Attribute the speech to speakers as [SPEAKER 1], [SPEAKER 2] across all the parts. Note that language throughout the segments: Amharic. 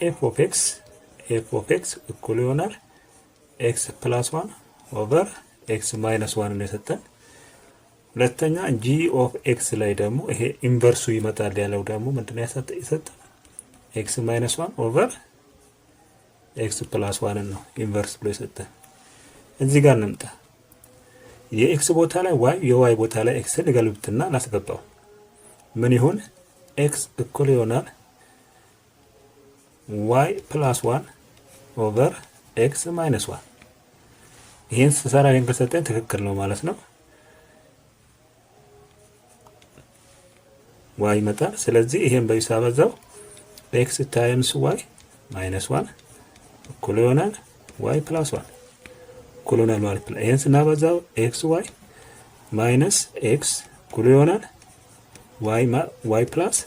[SPEAKER 1] ኤፍ ኦፍ ኤክስ እኩል ይሆናል ኤክስ ፕላስ 1 ኦቨር ኤክስ ማይነስ 1 ነው የሰጠን። ሁለተኛ ጂ ኦፍ ኤክስ ላይ ደግሞ ይሄ ኢንቨርሱ ይመጣል ያለው ደግሞ ምንድነው የሰጠን ኤክስ ማይነስ 1 ኦቨር ኤክስ ፕላስ 1 ነው ኢንቨርስ ብሎ የሰጠን። እዚህ ጋር እንምጣ። የኤክስ ቦታ ላይ ዋይ የዋይ ቦታ ላይ ኤክስን ገልብጥና እናስገባው። ምን ይሁን ኤክስ እኩል ይሆናል ዋይ ፕላስ 1 ኦቨር ኤክስ ማይነስ 1። ይሄን ስሰራ ይሄን ከሰጠን ትክክል ነው ማለት ነው። ዋይ ይመጣል። ስለዚህ ይሄን በሂሳብ አበዛው ኤክስ ታይምስ ዋይ ማይነስ 1 እኩል ይሆናል ዋይ ፕላስ 1 እኩል ይሆናል ማለት ነው። ይሄን ስናበዛው ኤክስ ዋይ ማይነስ ኤክስ እኩል ይሆናል ዋይ ፕላስ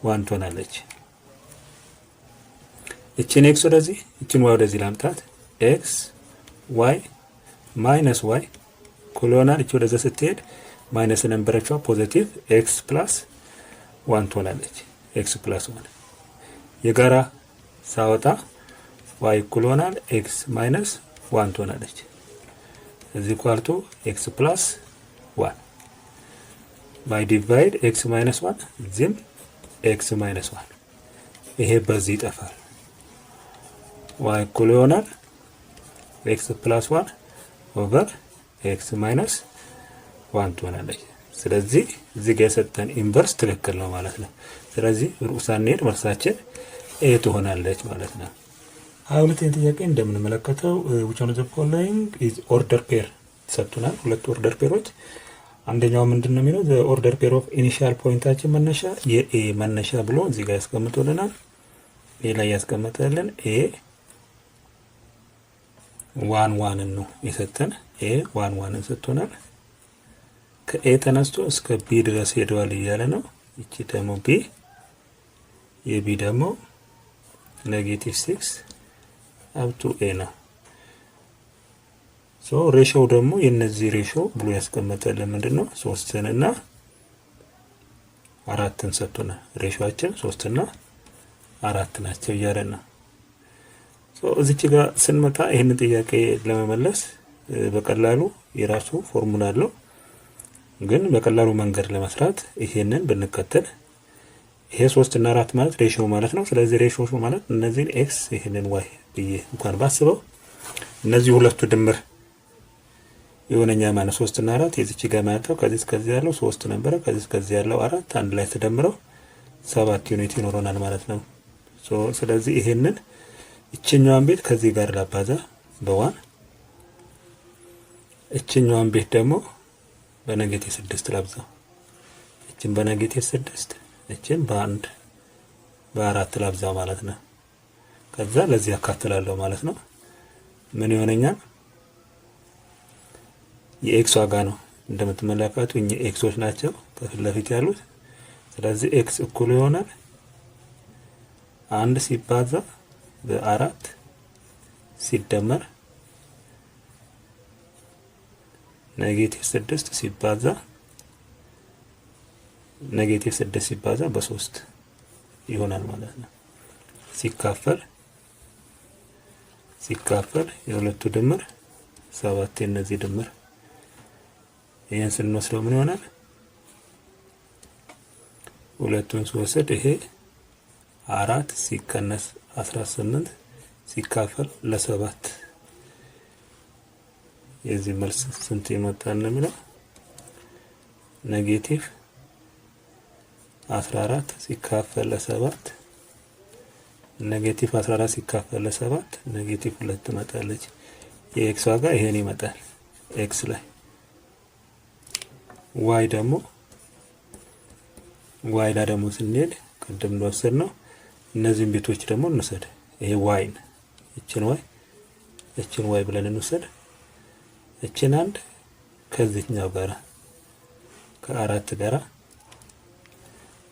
[SPEAKER 1] 1 ትሆናለች። እቺን ኤክስ ወደዚህ እቺን ዋይ ወደዚህ ላምጣት። ኤክስ ዋይ ማይነስ ዋይ እኩል ይሆናል እቺ ወደዛ ስትሄድ ማይነስ ነምበረቿ ፖዚቲቭ ኤክስ ፕላስ 1 ትሆናለች። ኤክስ ፕላስ 1 የጋራ ሳወጣ ዋይ እኩል ይሆናል ኤክስ ማይነስ 1 ትሆናለች። እዚህ ኳልቱ ኤክስ ፕላስ 1 ባይ ዲቫይድ ኤክስ ማይነስ 1 እዚህም ኤክስ ማይነስ 1 ይሄ በዚህ ይጠፋል። ዋይ እኩል ይሆናል ኤክስ ፕላስ 1 ኦቨር ኤክስ ማይነስ 1 ትሆናለች። ስለዚህ እዚህ ጋር የሰጠን ኢንቨርስ ትክክል ነው ማለት ነው። ስለዚህ ሩቅ ሳንሄድ መልሳችን ኤ ትሆናለች ማለት ነው። ሁለተኛ ጥያቄ እንደምንመለከተው which one of the following is order pair ተሰጥቶናል። ሁለት ኦርደር ፔሮች አንደኛው ምንድነው የሚለው the order pair of initial ፖይንታችን መነሻ የኤ መነሻ ብሎ እዚህ ጋር ያስቀምጦልናል። ኤ ላይ ያስቀመጠልን ኤ 1 1 ነው የሰጠን። ኤ 1 1 ሰጥቶናል። ከኤ ተነስቶ እስከ ቢ ድረስ ሄዷል እያለ ነው። እቺ ደግሞ ቢ የቢ ደግሞ -6 up to a ነው። ሶ ሬሾው ደግሞ የነዚህ ሬሾ ብሎ ያስቀመጠልን ምንድነው 3 እና 4ን ሰጥቶናል። ሬሾአችን 3 እና 4 ናቸው እያለ ነው። ሶ እዚች ጋር ስንመጣ ይሄን ጥያቄ ለመመለስ በቀላሉ የራሱ ፎርሙላ አለው። ግን በቀላሉ መንገድ ለመስራት ይሄንን ብንከተል ይሄ 3 እና 4 ማለት ሬሾ ማለት ነው። ስለዚህ ሬሾ ማለት እነዚህን ኤክስ ይሄንን ዋይ ብዬ እንኳን ባስበው እነዚህ ሁለቱ ድምር የሆነኛ ማለት 3 እና 4 የዚች ጋር ማያጣው ከዚህ ከዚህ ያለው 3 ነበር ከዚህ ከዚህ ያለው 4 አንድ ላይ ተደምረው 7 ዩኒት ይኖረናል ማለት ነው። ስለዚህ ይሄንን እቺኛዋን ቤት ከዚህ ጋር ላባዛ በ1 እቺኛዋን ቤት ደግሞ በኔጌቲቭ 6 ላብዛው። እቺን በኔጌቲቭ 6 እቺን በ1 በ4 ላብዛው ማለት ነው። ከዛ ለዚህ አካፍላለሁ ማለት ነው። ምን ይሆነኛል? የኤክስ ዋጋ ነው እንደምትመለከቱ እኚህ ኤክሶች ናቸው ከፊት ለፊት ያሉት። ስለዚህ ኤክስ እኩል ይሆናል 1 ሲባዛ በ4 ሲደመር ኔጌቲቭ 6 ሲባዛ ኔጌቲቭ 6 ሲባዛ በ3 ይሆናል ማለት ነው። ሲካፈል የሁለቱ ድምር 7 የነዚህ ድምር ይሄን ስንወስደው ምን ይሆናል? ሁለቱን ስወስድ ይሄ 4 ሲቀነስ 18 ሲካፈል ለ7 የዚህ መልስ ስንት ይመጣል ነው የሚለው ኔጌቲቭ 14 ሲካፈል ለ7 ኔጌቲቭ 14 ሲካፈል ለ7 ኔጌቲቭ 2 ትመጣለች። የኤክስ ዋጋ ይሄን ይመጣል ኤክስ ላይ። ዋይ ላይ ደግሞ ስንሄድ ቅድም እንደወሰድ ነው እነዚህን ቤቶች ደግሞ እንውሰድ። ይሄ ዋይን እችን ዋይ ብለን እንውሰድ። እችን አንድ ከዚህኛው ጋራ ከ4 ጋራ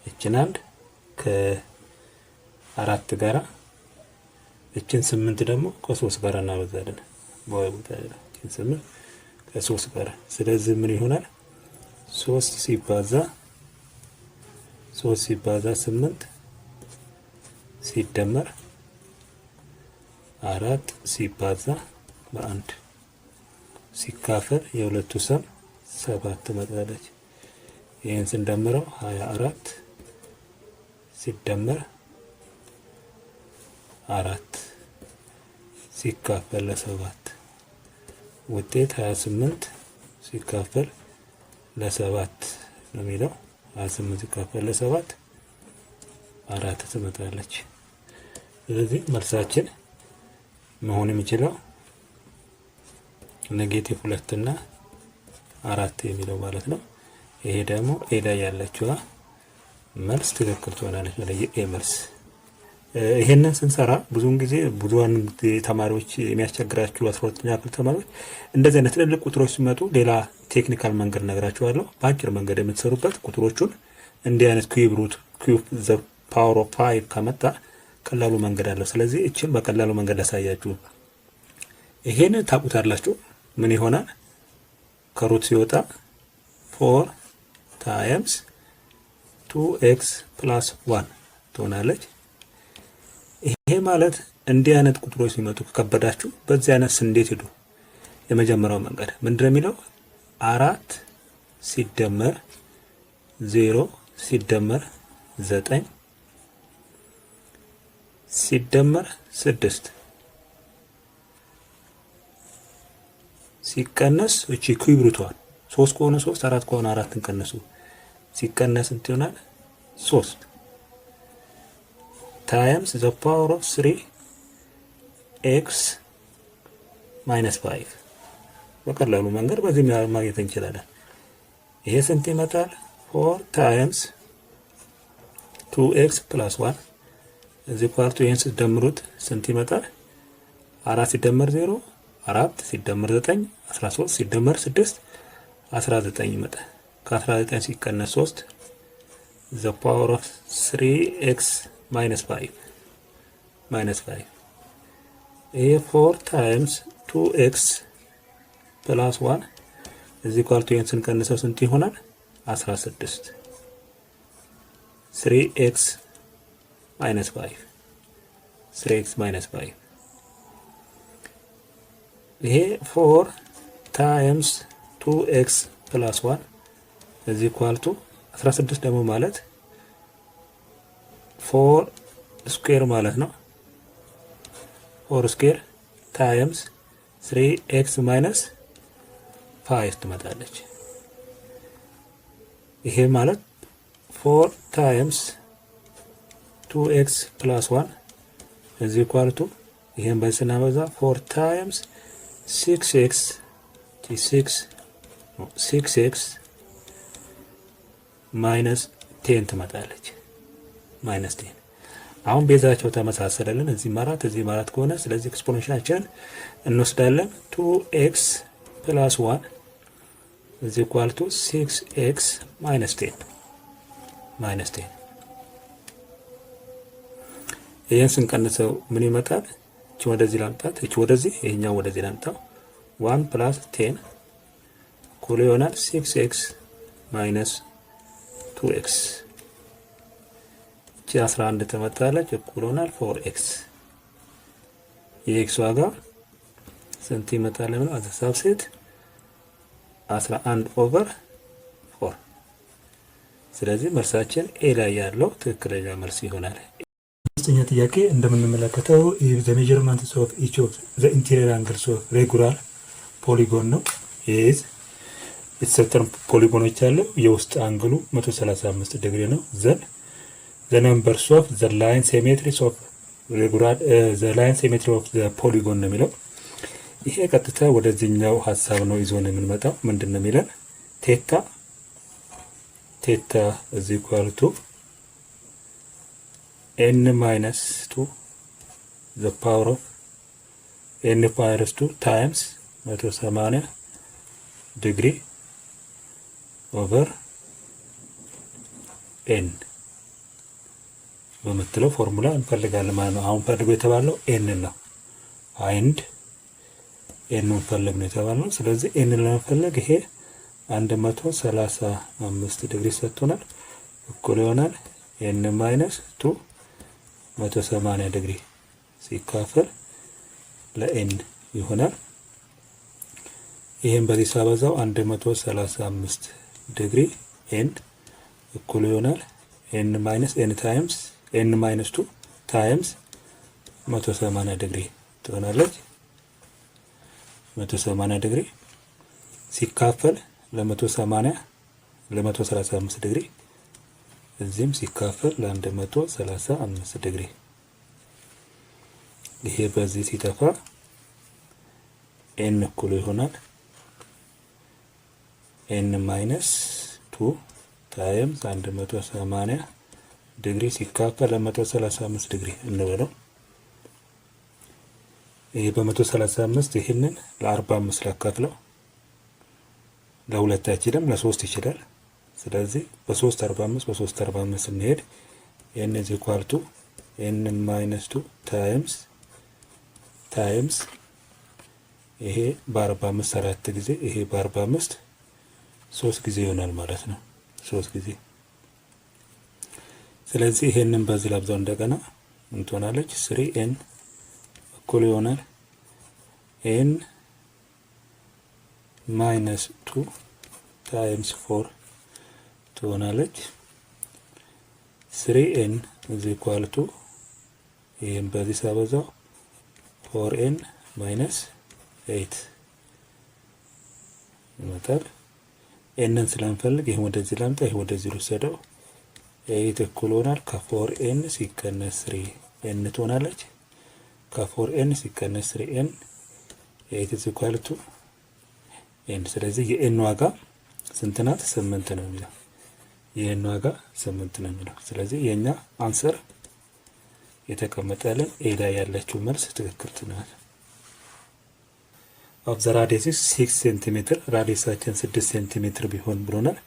[SPEAKER 1] እችን አንድ ከ4 ጋራ እችን 8 ደግሞ ከ3 ጋራ እናበዛለን። በዋይ ቦታ ላይ እችን 8 ከ3 ጋራ። ስለዚህ ምን ይሆናል? 3 ሲባዛ 8 ሲደመር 4 ሲባዛ በ1 ሲካፈል የሁለቱ ሰም 7 ትመጣለች። ይህን ስንደምረው 24 ሲደመር 4 ሲካፈል ለ7 ውጤት 28 ሲካፈል ለ7 ነው የሚለው። 28 ሲካፈል ለ7 4 ትመጣለች። ስለዚህ መልሳችን መሆን የሚችለው ኔጌቲቭ 2 እና 4 የሚለው ማለት ነው። ይሄ ደግሞ ኤ ላይ ያለችዋ መልስ ትክክል ትሆናለች። የኤ መልስ። ይሄንን ስንሰራ ብዙውን ጊዜ ብዙውን ተማሪዎች የሚያስቸግራችሁ 12ኛ ክፍል ተማሪዎች እንደዚህ አይነት ትልልቅ ቁጥሮች ሲመጡ ሌላ ቴክኒካል መንገድ ነግራችኋለሁ። በአጭር መንገድ የምትሰሩበት ቁጥሮቹን እንዲህ አይነት ኪዩብ ሩት ኪዩብ ዘ ፓወር ኦፍ 5 ከመጣ ቀላሉ መንገድ አለው። ስለዚህ እቺን በቀላሉ መንገድ ያሳያችሁ። ይሄን ታውቁታላችሁ። ምን ይሆናል? ከሩት ሲወጣ 4 ታይምስ 2x + 1 ትሆናለች። ይሄ ማለት እንዲህ አይነት ቁጥሮች ሲመጡ ከከበዳችሁ በዚህ አይነት እንዴት ሄዱ? የመጀመሪያው መንገድ ምንድነው የሚለው 4 ሲደመር 0 ሲደመር 9 ሲደመር 6 ሲቀነስ እቺ ኪዩብ ሩቷን 3 ከሆነ 3 4 ከሆነ 4 እንቀነሱ ሲቀነስ እንት ይሆናል 3 ታይምስ ዘ ፓወር ኦፍ 3x - 5 በቀላሉ መንገድ በዚህ ማግኘት እንችላለን። ይሄ ስንት ይመጣል? 4 ታይምስ 2x + 1 እዚህ ፓርቱ ይሄን ሲደምሩት ስንት ይመጣል? 4 ሲደመር 0 4 ሲደመር 9 13 ሲደመር 6 19 ይመጣል። ከ19 ሲቀነስ 3 the power of 3x - 5 ይሄ 4 ታይምስ 2x + 1 እዚህ ፓርቱ ይሄን ስንቀንሰው ስንት ይሆናል? 16 3x - 5 3x - 5 ይሄ 4 ታይምስ 2x + 1 እዚህ ኳልቱ 16 ደግሞ ማለት 4 ስኩዌር ማለት ነው። 4 ስኩዌር ታይምስ 3x - 5 ትመጣለች። ይሄ ማለት 4 ታይምስ 2x + 1 እዚህ ኳልቱ ይሄን በዚህ ስናበዛ 4 ታይምስ 6x - 10 ትመጣለች። -10 አሁን ቤዛቸው ተመሳሰለልን። እዚህ ማራት እዚህ ማራት ከሆነ ስለዚህ ኤክስፖኔንሻችን እንወስዳለን። 2x + 1 እዚህ ኳልቱ 6x - 10 ይሄን ስንቀንሰው ምን ይመጣል? እቺ ወደዚህ ላምጣት፣ እቺ ወደዚህ፣ ይሄኛው ወደዚህ ላምጣው። 1 + 10 እኩል ይሆናል 6x - 2x። እቺ 11 ተመጣለች እኩል ይሆናል 4x። የx ዋጋ ስንት ይመጣል? ነው አዘሳብሴት 11/4። ስለዚህ መልሳችን ኤ ላይ ያለው ትክክለኛ መልስ ይሆናል። አምስተኛ ጥያቄ እንደምንመለከተው the measurements of each of the interior angles of regular polygon ነው። is የተሰጠን ፖሊጎኖች አለ። የውስጥ አንግሉ 135 ዲግሪ ነው። the numbers of the line symmetries of regular the line symmetry of the polygon ነው የሚለው። ይሄ ቀጥታ ወደዚህኛው ሐሳብ ነው ይዞ ነው የምንመጣው። ምንድነው የሚለን? ቴታ is equal to n - 2 the power of n minus 2 times 180 ዲግሪ ኦቨር n በመጥለው ፎርሙላ እንፈልጋለን ማለት ነው። አሁን ፈልጎ የተባለው n ነው። አንድ n እንፈልግ ነው የተባለው። ስለዚህ n ለመፈለግ ይሄ 135 ዲግሪ ሰጥቶናል። እኩል ይሆናል n - 2 180 ዲግሪ ሲካፈል ለኤን ይሆናል። ይሄን በዚህ ሳበዛው 135 ዲግሪ ኤን እኩል ይሆናል ኤን ማይነስ ኤን ታይምስ ኤን ማይነስ 2 ታይምስ 180 ዲግሪ ትሆናለች። 180 ዲግሪ ሲካፈል ለ180 ለ135 ዲግሪ እዚህም ሲካፈል ለ135 ዲግሪ ይሄ በዚህ ሲጠፋ ኤን እኩል ይሆናል ኤን ማይነስ 2 ታይምስ 180 ዲግሪ ሲካፈል ለ135 ዲግሪ እንበለው። ይሄ በ135 ይሄንን ለ45 ላካፍለው ለሁለት አይችልም ለ3 ይችላል። ስለዚህ በ3 45 በ3 45 እንሄድ ኤን ኢዝ ኢኳል ቱ ኤን ማይነስ 2 ታይምስ ይሄ በ45 አራት ጊዜ ይሄ በ45 3 ጊዜ ይሆናል ማለት ነው 3 ጊዜ። ስለዚህ ይሄንን በዚህ ላብዛው እንደገና ምን ትሆናለች 3n እኩል ይሆናል n ማይነስ 2 ታይምስ 4 ትሆናለች 3n is equal to ይሄን በዚህ ሳበዛው 4n ማይነስ 8 ይመጣል። ኤንን ስለምፈልግ ይሄን ወደዚህ ላምጣ ይሄ ወደዚህ ልወሰደው 8 እኩል ይሆናል ከ4n ሲቀነስ 3n ትሆናለች። ከ4n ሲቀነስ 3n 8 is equal to n። ስለዚህ የn ዋጋ ስንት ናት? 8 ነው የሚለው የn ዋጋ 8 ነው የሚለው። ስለዚህ የኛ አንሰር የተቀመጠልን ኤ ላይ ያለችው መልስ ትክክል ትናል። ኦፍ ዘ ራዲየስ 6 ሴንቲሜትር ራዲየሳችን 6 ሴንቲሜትር ቢሆን ብሎናል።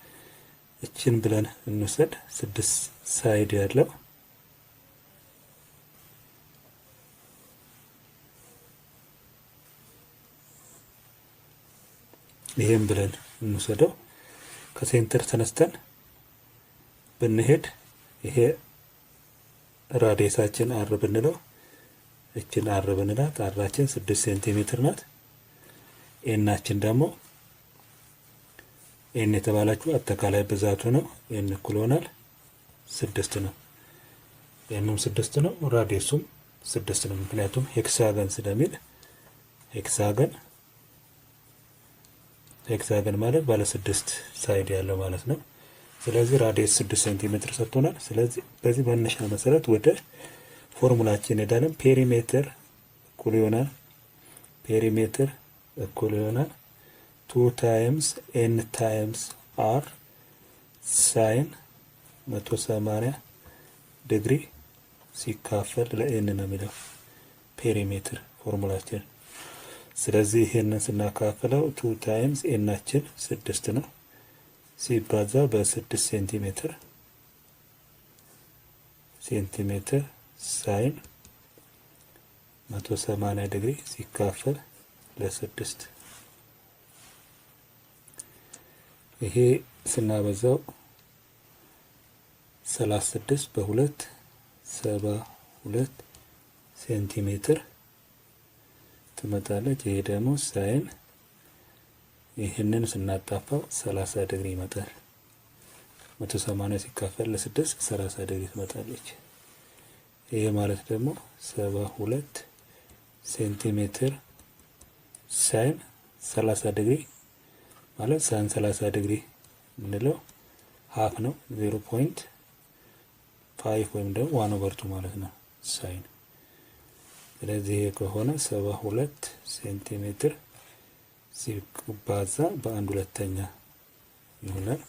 [SPEAKER 1] እችን ብለን እንውሰድ 6 ሳይድ ያለው ይሄን ብለን እንውሰደው። ከሴንተር ተነስተን ብንሄድ ይሄ ራዲየሳችን አር ብንለው እችን አር ብንላት አራችን 6 ሴንቲሜትር ናት። ኤናችን ደግሞ ኤን የተባላችሁ አጠቃላይ ብዛቱ ነው። ኤን እኩል ይሆናል 6 ነው። ኤኑም 6 ነው፣ ራዲየሱም 6 ነው። ምክንያቱም ሄክሳገን ስለሚል ሄክሳገን ማለት ባለ 6 ሳይድ ያለው ማለት ነው። ስለዚህ ራዲየስ 6 ሴንቲሜትር ሰጥቶናል። ስለዚህ በዚህ መነሻ መሰረት ወደ ፎርሙላችን እንሄዳለን። ፔሪሜትር እኩል ይሆናል 2 ታይምስ ኤን ታይምስ አር ሳይን 180 ዲግሪ ሲካፈል ለኤን ነው የሚለው ፔሪሜትር ፎርሙላችን። ስለዚህ ይሄንን ስናካፍለው 2 ታይምስ ኤናችን 6 ነው ሲባዛ በ6 ሴንቲሜትር ሳይን 180 ዲግሪ ሲካፈል ለ6 ይሄ ስናበዛው 36 በ2 72 ሴንቲሜትር ትመጣለች። ይሄ ደግሞ ሳይን ይህንን ስናጣፋው 30 ዲግሪ ይመጣል። 180 ሲካፈል ለ6 30 ዲግሪ ትመጣለች። ይሄ ማለት ደግሞ 72 ሴንቲሜትር ሳይን 30 ዲግሪ ማለት ሳይን 30 ዲግሪ ምንለው ሃፍ ነው 0.5 ወይም ደግሞ 1/2 ማለት ነው ሳይን። ስለዚህ ይሄ ከሆነ 72 ሴንቲሜትር ሲባዛ በ1/2 ይሆናል።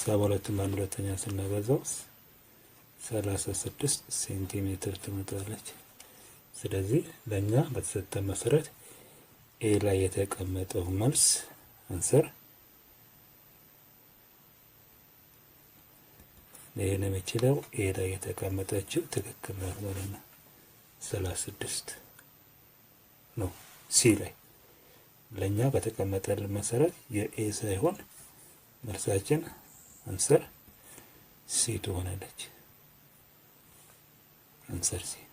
[SPEAKER 1] 72 በ1/2 ስናበዛው 36 ሴንቲሜትር ትመጣለች። ስለዚህ ለኛ በተሰጠ መሰረት ኤ ላይ የተቀመጠው መልስ አንሰር ይሄን የሚችለው ኤ ላይ የተቀመጠችው ትክክል ነው ማለት ነው። 36 ነው ሲ ላይ ለኛ በተቀመጠልን መሰረት የኤ ሳይሆን መልሳችን አንሰር ሲ ትሆናለች። አንሰር ሲ